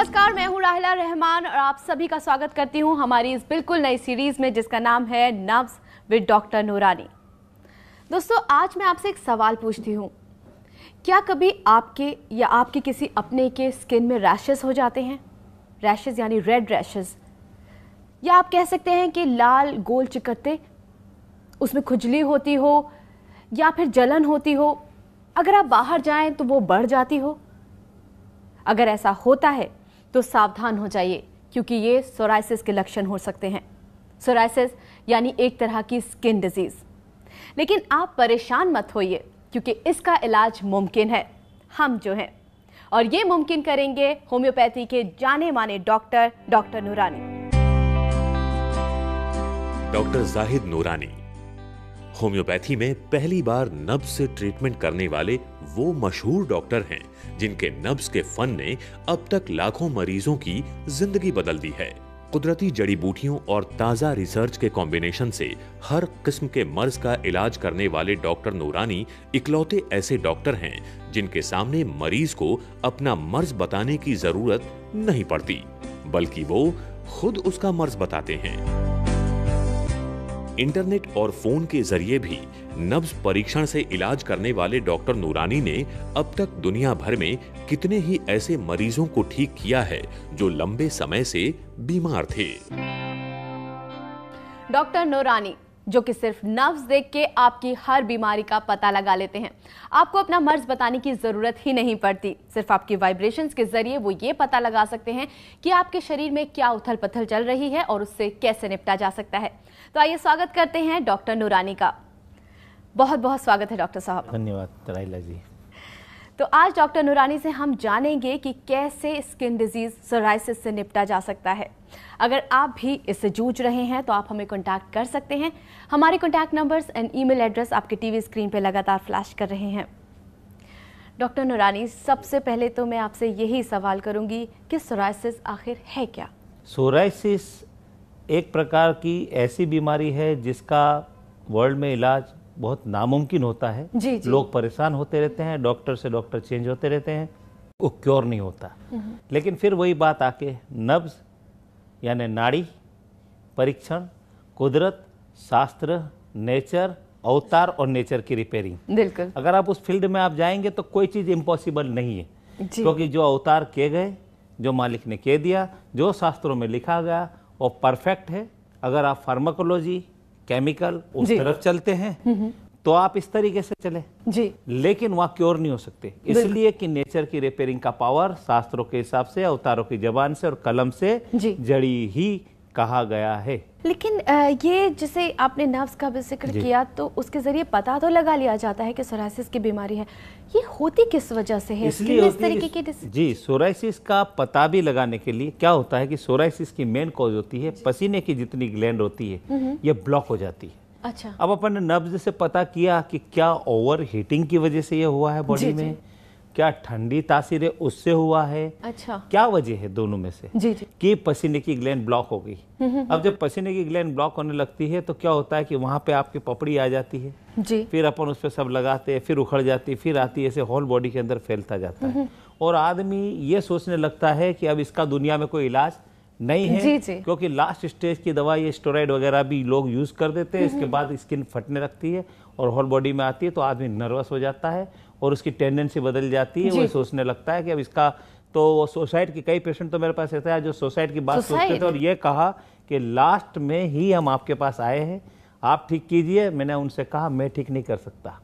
नमस्कार, मैं हूं राहिला रहमान और आप सभी का स्वागत करती हूं हमारी इस बिल्कुल नई सीरीज में जिसका नाम है नब्ज विद डॉक्टर नूरानी। दोस्तों, आज मैं आपसे एक सवाल पूछती हूं, क्या कभी आपके या आपके किसी अपने के स्किन में रैशेस हो जाते हैं? रैशेस यानी रेड रैशेस, या आप कह सकते हैं कि लाल गोल चिकट्टे, उसमें खुजली होती हो या फिर जलन होती हो, अगर आप बाहर जाएं तो वो बढ़ जाती हो। अगर ऐसा होता है तो सावधान हो जाइए, क्योंकि ये सोराइसिस के लक्षण हो सकते हैं। सोराइसिस यानी एक तरह की स्किन डिजीज। लेकिन आप परेशान मत होइए, क्योंकि इसका इलाज मुमकिन है, हम जो हैं, और ये मुमकिन करेंगे होम्योपैथी के जाने माने डॉक्टर नूरानी। डॉक्टर जाहिद नूरानी होम्योपैथी में पहली बार नब्ज से ट्रीटमेंट करने वाले वो मशहूर डॉक्टर हैं जिनके नब्ज के फन ने अब तक लाखों मरीजों की जिंदगी बदल दी है। कुदरती जड़ी बूटियों और ताजा रिसर्च के कॉम्बिनेशन से हर किस्म के मर्ज का इलाज करने वाले डॉक्टर नूरानी इकलौते ऐसे डॉक्टर हैं जिनके सामने मरीज को अपना मर्ज बताने की जरूरत नहीं पड़ती, बल्कि वो खुद उसका मर्ज बताते हैं। इंटरनेट और फोन के जरिए भी नब्ज परीक्षण से इलाज करने वाले डॉक्टर नूरानी ने अब तक दुनिया भर में कितने ही ऐसे मरीजों को ठीक किया है जो लंबे समय से बीमार थे। डॉक्टर नूरानी, जो कि सिर्फ नब्ज देख के आपकी हर बीमारी का पता लगा लेते हैं। आपको अपना मर्ज बताने की जरूरत ही नहीं पड़ती, सिर्फ आपकी वाइब्रेशंस के जरिए वो ये पता लगा सकते हैं कि आपके शरीर में क्या उथल पथल चल रही है और उससे कैसे निपटा जा सकता है। तो आइए स्वागत करते हैं डॉक्टर नूरानी का। बहुत बहुत स्वागत है डॉक्टर साहब। धन्यवाद राहिला जी। तो आज डॉक्टर नूरानी से हम जानेंगे कि कैसे स्किन डिजीज सोराइसिस से निपटा जा सकता है। अगर आप भी इससे जूझ रहे हैं तो आप हमें कांटेक्ट कर सकते हैं। हमारे contact numbers and email address आपके टीवी स्क्रीन पे लगातार फ्लैश कर रहे हैं। डॉक्टर नूरानी, सबसे पहले तो मैं आपसे यही सवाल करूंगी कि सोराइसिस आखिर है क्या? सोराइसिस एक प्रकार की ऐसी बीमारी है जिसका वर्ल्ड में इलाज बहुत नामुमकिन होता है। जी। लोग परेशान होते रहते हैं, डॉक्टर से डॉक्टर चेंज होते रहते हैं, वो क्योर नहीं होता। लेकिन फिर वही बात आके नब्ज यानी नाड़ी परीक्षण, कुदरत, शास्त्र, नेचर, अवतार और नेचर की रिपेयरिंग। बिल्कुल। अगर आप उस फील्ड में आप जाएंगे तो कोई चीज़ इम्पॉसिबल नहीं है, क्योंकि जो अवतार किए गए, जो मालिक ने कह दिया, जो शास्त्रों में लिखा गया वो परफेक्ट है। अगर आप फार्माकोलॉजी, केमिकल उस तरफ चलते हैं तो आप इस तरीके से चले जी, लेकिन वहाँ क्योर नहीं हो सकते, इसलिए कि नेचर की रिपेयरिंग का पावर शास्त्रों के हिसाब से, अवतारों की जबान से और कलम से जड़ी ही कहा गया है। लेकिन ये जैसे आपने नर्व्स का भी जिक्र किया, तो उसके जरिए पता तो लगा लिया जाता है कि सोराइसिस की बीमारी है। ये होती किस वजह से है? इसलिए इस तरीके की जी, सोराइसिस का पता भी लगाने के लिए क्या होता है कि सोराइसिस की मेन कॉज होती है पसीने की जितनी ग्लैंड होती है ये ब्लॉक हो जाती है। अच्छा। अब अपन ने नब्ज से पता किया कि क्या ओवर हीटिंग की वजह से ये हुआ है बॉडी में, क्या ठंडी तासीर है उससे हुआ है, अच्छा, क्या वजह है दोनों में से जी कि पसीने की ग्लैंड ब्लॉक हो गई। अब जब पसीने की ग्लैंड ब्लॉक होने लगती है तो क्या होता है कि वहां पे आपकी पपड़ी आ जाती है जी, फिर अपन उस पर सब लगाते हैं, फिर उखड़ जाती है, फिर आती है, ऐसे होल बॉडी के अंदर फैलता जाता है और आदमी ये सोचने लगता है कि अब इसका दुनिया में कोई इलाज नहीं है। क्योंकि लास्ट स्टेज की दवा ये स्टेरॉइड वगैरह भी लोग यूज कर देते हैं। इसके बाद स्किन फटने लगती है और होल बॉडी में आती है तो आदमी नर्वस हो जाता है और उसकी टेंडेंसी बदल जाती है। वो सोचने लगता है कि अब इसका, तो सुसाइड की कई पेशेंट तो मेरे पास ऐसा है जो सुसाइड की बात सोचते थे और ये कहा कि लास्ट में ही हम आपके पास आए हैं, आप ठीक कीजिए। मैंने उनसे कहा मैं ठीक नहीं कर सकता,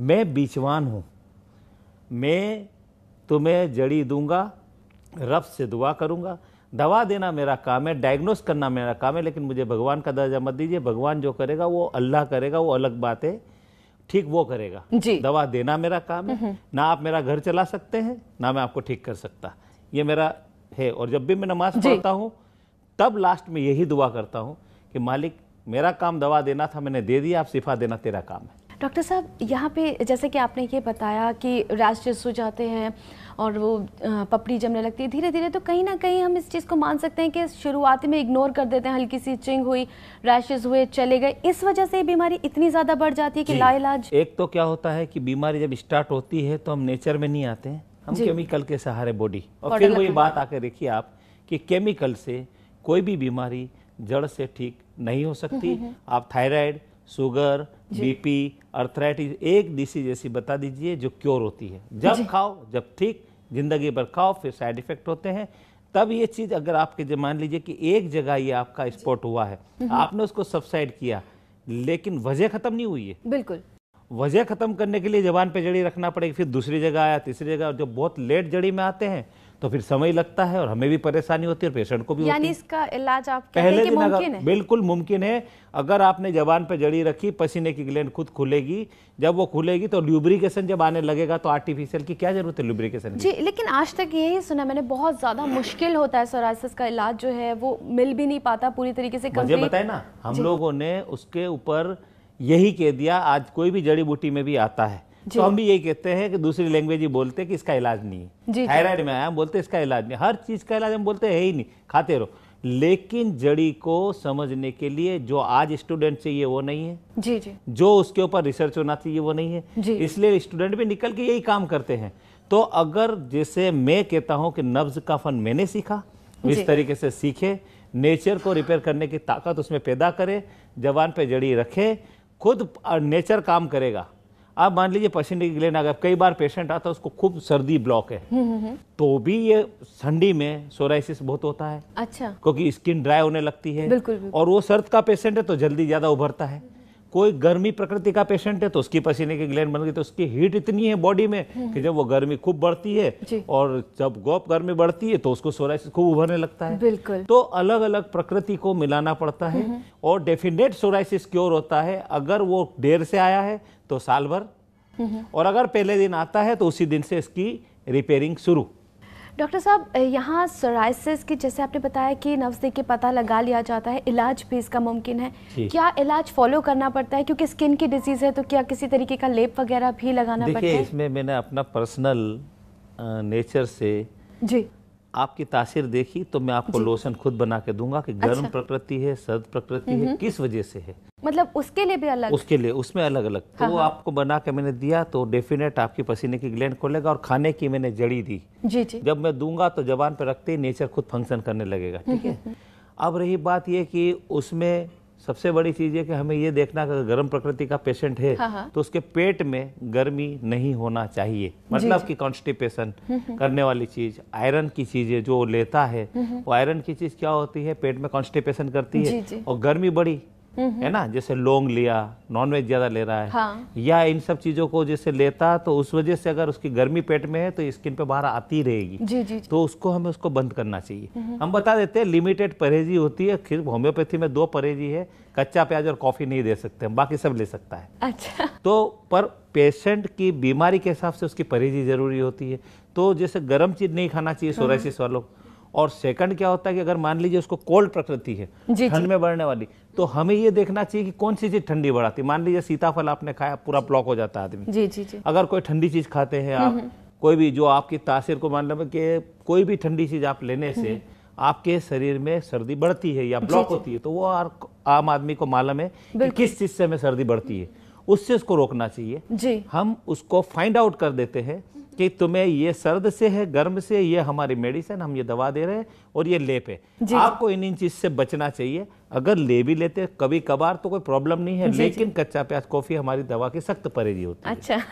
मैं बीचवान हूं, मैं तुम्हें जड़ी दूंगा, रब से दुआ करूंगा, दवा देना मेरा काम है, डायग्नोस करना मेरा काम है, लेकिन मुझे भगवान का दर्जा मत दीजिए। भगवान जो करेगा वो अल्लाह करेगा, वो अलग बात है, ठीक वो करेगा। दवा देना मेरा काम है, ना आप मेरा घर चला सकते हैं ना मैं आपको ठीक कर सकता, ये मेरा है। और जब भी मैं नमाज पढ़ता हूँ तब लास्ट में यही दुआ करता हूँ कि मालिक मेरा काम दवा देना था, मैंने दे दिया, आप शिफा देना तेरा काम है। डॉक्टर साहब, यहाँ पे जैसे कि आपने ये बताया कि रैशेस हो जाते हैं और वो पपड़ी जमने लगती है धीरे धीरे, तो कहीं ना कहीं हम इस चीज़ को मान सकते हैं कि शुरुआती में इग्नोर कर देते हैं, हल्की सी चिंग हुई, रैशेस हुए, चले गए, इस वजह से बीमारी इतनी ज़्यादा बढ़ जाती है कि लाइलाज। एक तो क्या होता है कि बीमारी जब स्टार्ट होती है तो हम नेचर में नहीं आते हैं, हम केमिकल के सहारे बॉडी, और फिर वही बात आके देखिए आप कि केमिकल से कोई भी बीमारी जड़ से ठीक नहीं हो सकती। आप थायराइड, शुगर, बीपी, अर्थराइटिस, एक डिसीज ऐसी बता दीजिए जो क्योर होती है, जब खाओ, जब ठीक, जिंदगी भर खाओ, फिर साइड इफेक्ट होते हैं। तब ये चीज अगर आपके मान लीजिए कि एक जगह ये आपका स्पॉट हुआ है, आपने उसको सबसाइड किया, लेकिन वजह खत्म नहीं हुई है। बिल्कुल, वजह खत्म करने के लिए जबान पे जड़ी रखना पड़ेगी, फिर दूसरी जगह आया, तीसरी जगह, और जब बहुत लेट जड़ी में आते हैं तो फिर समय लगता है और हमें भी परेशानी होती है और पेशेंट को भी होती है। यानी इसका इलाज आप कहते हैं कि मुमकिन है? बिल्कुल मुमकिन है। अगर आपने जबान पे जड़ी रखी, पसीने की ग्लैंड खुद खुलेगी, जब वो खुलेगी तो ल्यूब्रिकेशन जब आने लगेगा, तो आर्टिफिशियल की क्या जरूरत है ल्यूब्रिकेशन की? जी, लेकिन आज तक यही सुना मैंने, बहुत ज्यादा मुश्किल होता है सोराइसिस का इलाज जो है, वो मिल भी नहीं पाता पूरी तरीके से। मुझे बताए ना, हम लोगों ने उसके ऊपर यही कह दिया, आज कोई भी जड़ी बूटी में भी आता है तो हम भी यही कहते हैं कि दूसरी लैंग्वेज ही बोलते हैं कि इसका इलाज नहीं है। थायराइड में आया, हम बोलते हैं इसका इलाज नहीं, हर चीज का इलाज हम बोलते हैं है ही नहीं, खाते रहो। लेकिन जड़ी को समझने के लिए जो आज स्टूडेंट चाहिए वो नहीं है, जी जी, जो उसके ऊपर रिसर्च होना चाहिए वो नहीं है, इसलिए स्टूडेंट भी निकल के यही काम करते हैं। तो अगर जैसे मैं कहता हूं कि नब्ज का फन मैंने सीखा, इस तरीके से सीखे, नेचर को रिपेयर करने की ताकत उसमें पैदा करे, जबान पे जड़ी रखे, खुद नेचर काम करेगा। आप मान लीजिए पसीने की ग्लैंड, अगर कई बार पेशेंट आता है उसको खूब सर्दी ब्लॉक है, तो भी ये ठंडी में सोराइसिस बहुत होता है। अच्छा, क्योंकि स्किन ड्राई होने लगती है। बिल्कुल। और वो सर्द का पेशेंट है तो जल्दी ज्यादा उभरता है। कोई गर्मी प्रकृति का पेशेंट है तो उसकी पसीने की ग्लैंड बन गई, तो उसकी हीट इतनी है बॉडी में कि जब वो गर्मी खूब बढ़ती है और जब गर्मी बढ़ती है तो उसको सोराइसिस खूब उभरने लगता है। बिल्कुल। तो अलग अलग प्रकृति को मिलाना पड़ता है और डेफिनेट सोराइसिस क्योर होता है। अगर वो देर से आया है तो साल भर, और अगर पहले दिन आता है तो उसी दिन से इसकी रिपेयरिंग शुरू। डॉक्टर साहब, यहाँ सोराइसिस की जैसे आपने बताया कि नब्ज देख के पता लगा लिया जाता है, इलाज भी इसका मुमकिन है, क्या इलाज फॉलो करना पड़ता है? क्योंकि स्किन की डिजीज है तो क्या किसी तरीके का लेप वगैरह भी लगाना पड़ता है? देखिए, इसमें मैंने अपना पर्सनल नेचर से जी आपकी तासीर देखी, तो मैं आपको लोशन खुद बना के दूंगा कि गर्म प्रकृति है, सर्द प्रकृति है, किस वजह से है, मतलब उसके लिए भी अलग, उसके लिए उसमें अलग अलग। तो वो आपको बना के मैंने दिया तो डेफिनेट आपकी पसीने की ग्लैंड खोलेगा। और खाने की मैंने जड़ी दी, जी जी, जब मैं दूंगा तो जबान पे रखते ही नेचर खुद फंक्शन करने लगेगा। ठीक है। अब रही बात ये कि उसमें सबसे बड़ी चीज है कि हमें ये देखना कि गर्म प्रकृति का पेशेंट है तो उसके पेट में गर्मी नहीं होना चाहिए, मतलब कि कॉन्स्टिपेशन करने वाली चीज, आयरन की चीजें जो लेता है, वो आयरन की चीज क्या होती है, पेट में कॉन्स्टिपेशन करती है और गर्मी बढ़ी है ना, जैसे लौंग लिया, नॉनवेज ज्यादा ले रहा है या इन सब चीजों को जैसे लेता, तो उस वजह से अगर उसकी गर्मी पेट में है तो स्किन पे बाहर आती रहेगी। जी। तो उसको हमें उसको बंद करना चाहिए। हम बता देते हैं लिमिटेड परहेजी होती है, फिर होम्योपैथी में 2 परहेजी है, कच्चा प्याज और कॉफी नहीं दे सकते हम, बाकी सब ले सकता है। अच्छा। तो पर पेशेंट की बीमारी के हिसाब से उसकी परहेजी जरूरी होती है। तो जैसे गर्म चीज नहीं खाना चाहिए सोराइसिस वालों। और सेकंड क्या होता है कि अगर मान लीजिए उसको कोल्ड प्रकृति है, ठंड में बढ़ने वाली, तो हमें ये देखना चाहिए कि कौन सी चीज ठंडी बढ़ाती है। मान लीजिए सीताफल आपने खाया, पूरा ब्लॉक हो जाता है आदमी। जी। अगर कोई ठंडी चीज खाते हैं आप, कोई भी जो आपकी तासीर को मान लो कि कोई भी ठंडी चीज आप लेने से आपके शरीर में सर्दी बढ़ती है या ब्लॉक होती है, तो वो आम आदमी को मालूम है कि किस चीज से हमें सर्दी बढ़ती है, उससे उसको रोकना चाहिए। हम उसको फाइंड आउट कर देते हैं कि तुम्हें ये सर्द से है, गर्म से, ये हमारी मेडिसिन, हम ये दवा दे रहे हैं और ये लेप है, आपको इन चीज से बचना चाहिए। अगर ले भी लेते कभी कभार तो कोई प्रॉब्लम नहीं है, लेकिन कच्चा प्याज कॉफी हमारी दवा की सख्त परहेजी होती है। अच्छा।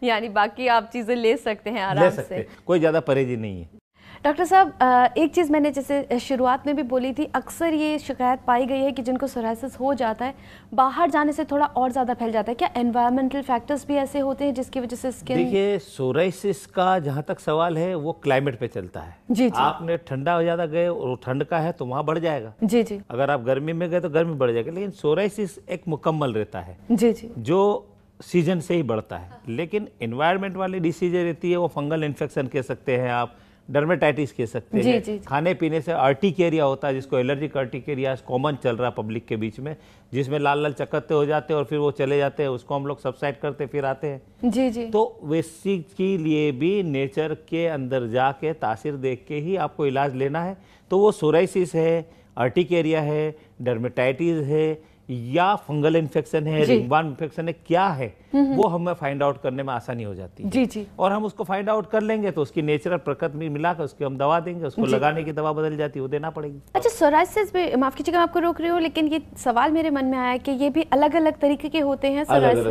यानी बाकी आप चीजें ले सकते हैं आराम ले सकते से, कोई ज्यादा परहेजी नहीं है। डॉक्टर साहब, एक चीज़ मैंने जैसे शुरुआत में भी बोली थी, अक्सर ये शिकायत पाई गई है कि जिनको सोराइसिस हो जाता है बाहर जाने से थोड़ा और ज़्यादा फैल जाता है। क्या एनवायरमेंटल फैक्टर्स भी ऐसे होते हैं जिसकी वजह से स्किन? देखिए, सोराइसिस का जहाँ तक सवाल है वो क्लाइमेट पे चलता है। जी। आपने ठंडा हो ज़्यादा गए और ठंड का है तो वहाँ बढ़ जाएगा। जी। अगर आप गर्मी में गए तो गर्मी बढ़ जाएगी, लेकिन सोराइसिस एक मुकम्मल रहता है। जी, जो सीजन से ही बढ़ता है। लेकिन एनवायरमेंट वाली डिसीजें रहती है, वो फंगल इन्फेक्शन कह सकते हैं आप, डर्मेटाइटिस कह सकते हैं। जी। खाने पीने से अर्टिकेरिया होता है, जिसको एलर्जिक अर्टिकेरिया कॉमन चल रहा है पब्लिक के बीच में, जिसमें लाल लाल चक्कते हो जाते हैं और फिर वो चले जाते हैं, उसको हम लोग सबसाइड करते फिर आते हैं। जी। तो वैसी के लिए भी नेचर के अंदर जाके तासीर देख के ही आपको इलाज लेना है। तो वो सोराइसिस है, अर्टिकेरिया है, डर्मेटाइटिस है या फंगल इन्फेक्शन है, रिंगवर्म इन्फेक्शन है, क्या है वो हमें फाइंड आउट करने में आसानी हो जाती है। जी जी। और हम उसको फाइंड आउट कर लेंगे तो उसकी नेचुरल प्रकृति में मिलाकर उसकी हम दवा देंगे, उसको लगाने की दवा बदल जाती है, वो देना पड़ेगी। अच्छा, सोराइसिस भी, माफ कीजिएगा आपको रोक रही हूँ, लेकिन ये सवाल मेरे मन में आया कि ये भी अलग अलग तरीके के होते हैं।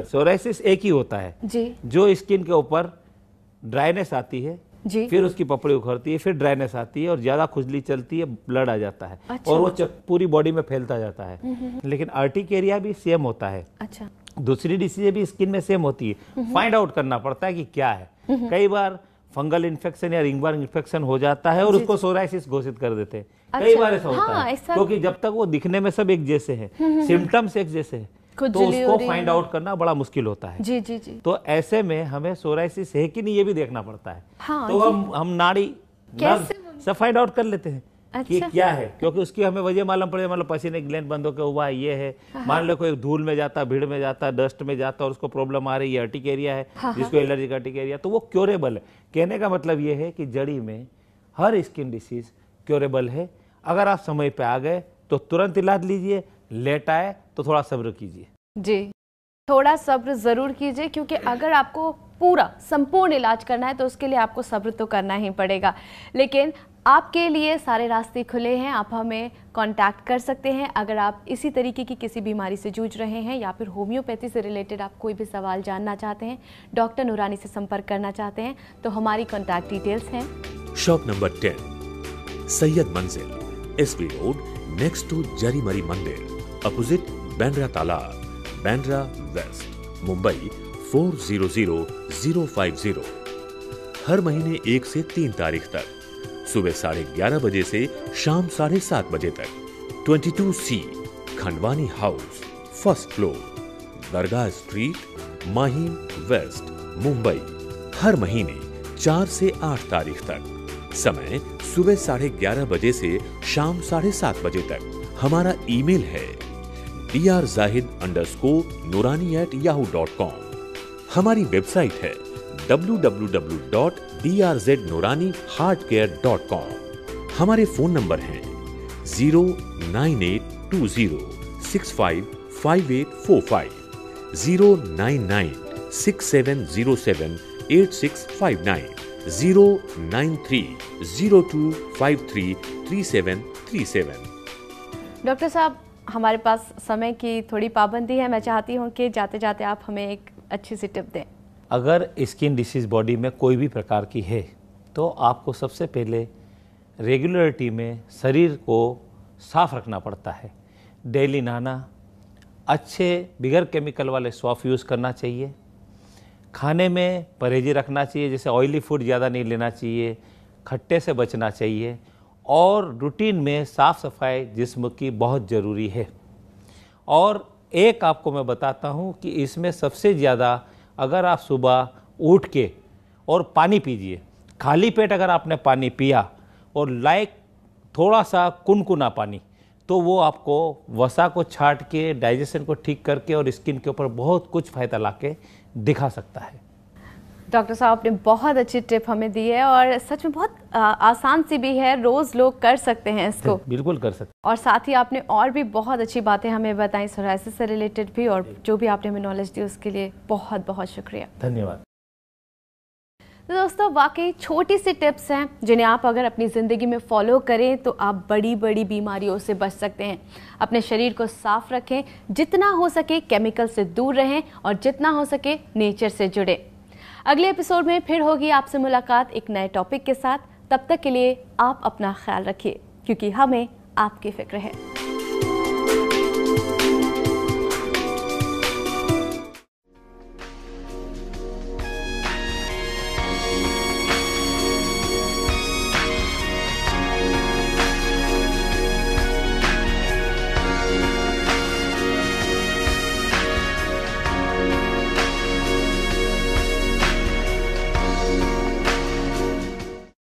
सोराइसिस एक ही होता है जी, जो स्किन के ऊपर ड्राइनेस आती है जी, फिर उसकी पपड़ी उखड़ती है, फिर ड्राइनेस आती है और ज्यादा खुजली चलती है, ब्लड आ जाता है। अच्छा। और वो पूरी बॉडी में फैलता जाता है। लेकिन अर्टिकेरिया भी सेम होता है। अच्छा। दूसरी डिसीज भी स्किन में सेम होती है। फाइंड आउट करना पड़ता है कि क्या है। कई बार फंगल इन्फेक्शन या रिंगवर्म इन्फेक्शन हो जाता है और उसको सोराइसिस घोषित कर देते हैं। कई बार ऐसा होता है क्योंकि जब तक वो दिखने में सब एक जैसे हैं, सिम्टम्स एक जैसे हैं, तो उसको फाइंड आउट करना बड़ा मुश्किल होता है। जी जी जी। तो ऐसे में हमें सोराइसिस है कि नहीं ये भी देखना पड़ता है। हाँ, तो हम नाड़ी सब फाइंड आउट कर लेते हैं। अच्छा। कि क्या है, क्योंकि उसकी हमें वजह मालूम पड़े, मतलब पसीने की ग्लैंड बंद होकर हुआ है, ये है। मान लो कोई धूल में जाता है, भीड़ में जाता है, डस्ट में जाता है और उसको प्रॉब्लम आ रही है, अर्टिकेरिया है, जिसको एलर्जी का अर्टिकेरिया, तो वो क्योरेबल है। कहने का मतलब ये है कि जड़ी में हर स्किन डिसीज क्योरेबल है। अगर आप समय पे आ गए तो तुरंत इलाज लीजिए, लेट आए तो थोड़ा सब्र कीजिए। जी, थोड़ा सब्र जरूर कीजिए, क्योंकि अगर आपको पूरा संपूर्ण इलाज करना है तो उसके लिए आपको सब्र तो करना ही पड़ेगा। लेकिन आपके लिए सारे रास्ते खुले हैं, आप हमें कांटेक्ट कर सकते हैं अगर आप इसी तरीके की किसी बीमारी से जूझ रहे हैं या फिर होम्योपैथी से रिलेटेड आप कोई भी सवाल जानना चाहते हैं, डॉक्टर नूरानी से संपर्क करना चाहते हैं, तो हमारी कांटेक्ट डिटेल्स हैं। Shop number 10, Syed Manzil, SB road, next to Jarimari Mandir, opposite Bandra तालाब, बैंड्रा वेस्ट, मुंबई 400050। हर महीने 1 से 3 तारीख तक सुबह 11:30 बजे से शाम 7:30 बजे तक। 22C Khandwani house, first floor, दरगाह स्ट्रीट, माहिम वेस्ट, मुंबई। हर महीने 4 से 8 तारीख तक। समय सुबह 11:30 बजे से शाम 7:30 बजे तक। हमारा ईमेल है drzahid_noorani@yahoo.com। हमारी वेबसाइट है www.drznooraniheartcare.com। हमारे फोन नंबर हैं 09820655845, 09967078659, 09302533737। डॉक्टर साहब, हमारे पास समय की थोड़ी पाबंदी है, मैं चाहती हूँ कि जाते जाते आप हमें एक अच्छी सी टिप दें। अगर स्किन डिसीज बॉडी में कोई भी प्रकार की है तो आपको सबसे पहले रेगुलरिटी में शरीर को साफ रखना पड़ता है। डेली नहाना, अच्छे बिगर केमिकल वाले सॉफ यूज़ करना चाहिए, खाने में परहेजी रखना चाहिए, जैसे ऑयली फूड ज़्यादा नहीं लेना चाहिए, खट्टे से बचना चाहिए, और रूटीन में साफ़ सफाई जिस्म की बहुत ज़रूरी है। और एक आपको मैं बताता हूँ कि इसमें सबसे ज़्यादा अगर आप सुबह उठ के और पानी पीजिए, खाली पेट अगर आपने पानी पिया और थोड़ा सा कुनकुना पानी, तो वो आपको वसा को छाट के, डाइजेशन को ठीक करके और स्किन के ऊपर बहुत कुछ फ़ायदा ला के दिखा सकता है। डॉक्टर साहब, आपने बहुत अच्छी टिप हमें दी है और सच में बहुत आसान सी भी है, रोज़ लोग कर सकते हैं इसको। बिल्कुल कर सकते हैं। और साथ ही आपने और भी बहुत अच्छी बातें हमें बताई सोराइसिस से रिलेटेड भी, और जो भी आपने हमें नॉलेज दी उसके लिए बहुत बहुत शुक्रिया। धन्यवाद। तो दोस्तों, वाकई छोटी सी टिप्स हैं जिन्हें आप अगर अपनी ज़िंदगी में फॉलो करें तो आप बड़ी बड़ी बीमारियों से बच सकते हैं। अपने शरीर को साफ रखें, जितना हो सके केमिकल से दूर रहें और जितना हो सके नेचर से जुड़े। अगले एपिसोड में फिर होगी आपसे मुलाकात एक नए टॉपिक के साथ। तब तक के लिए आप अपना ख्याल रखिए, क्योंकि हमें आपकी फिक्र है।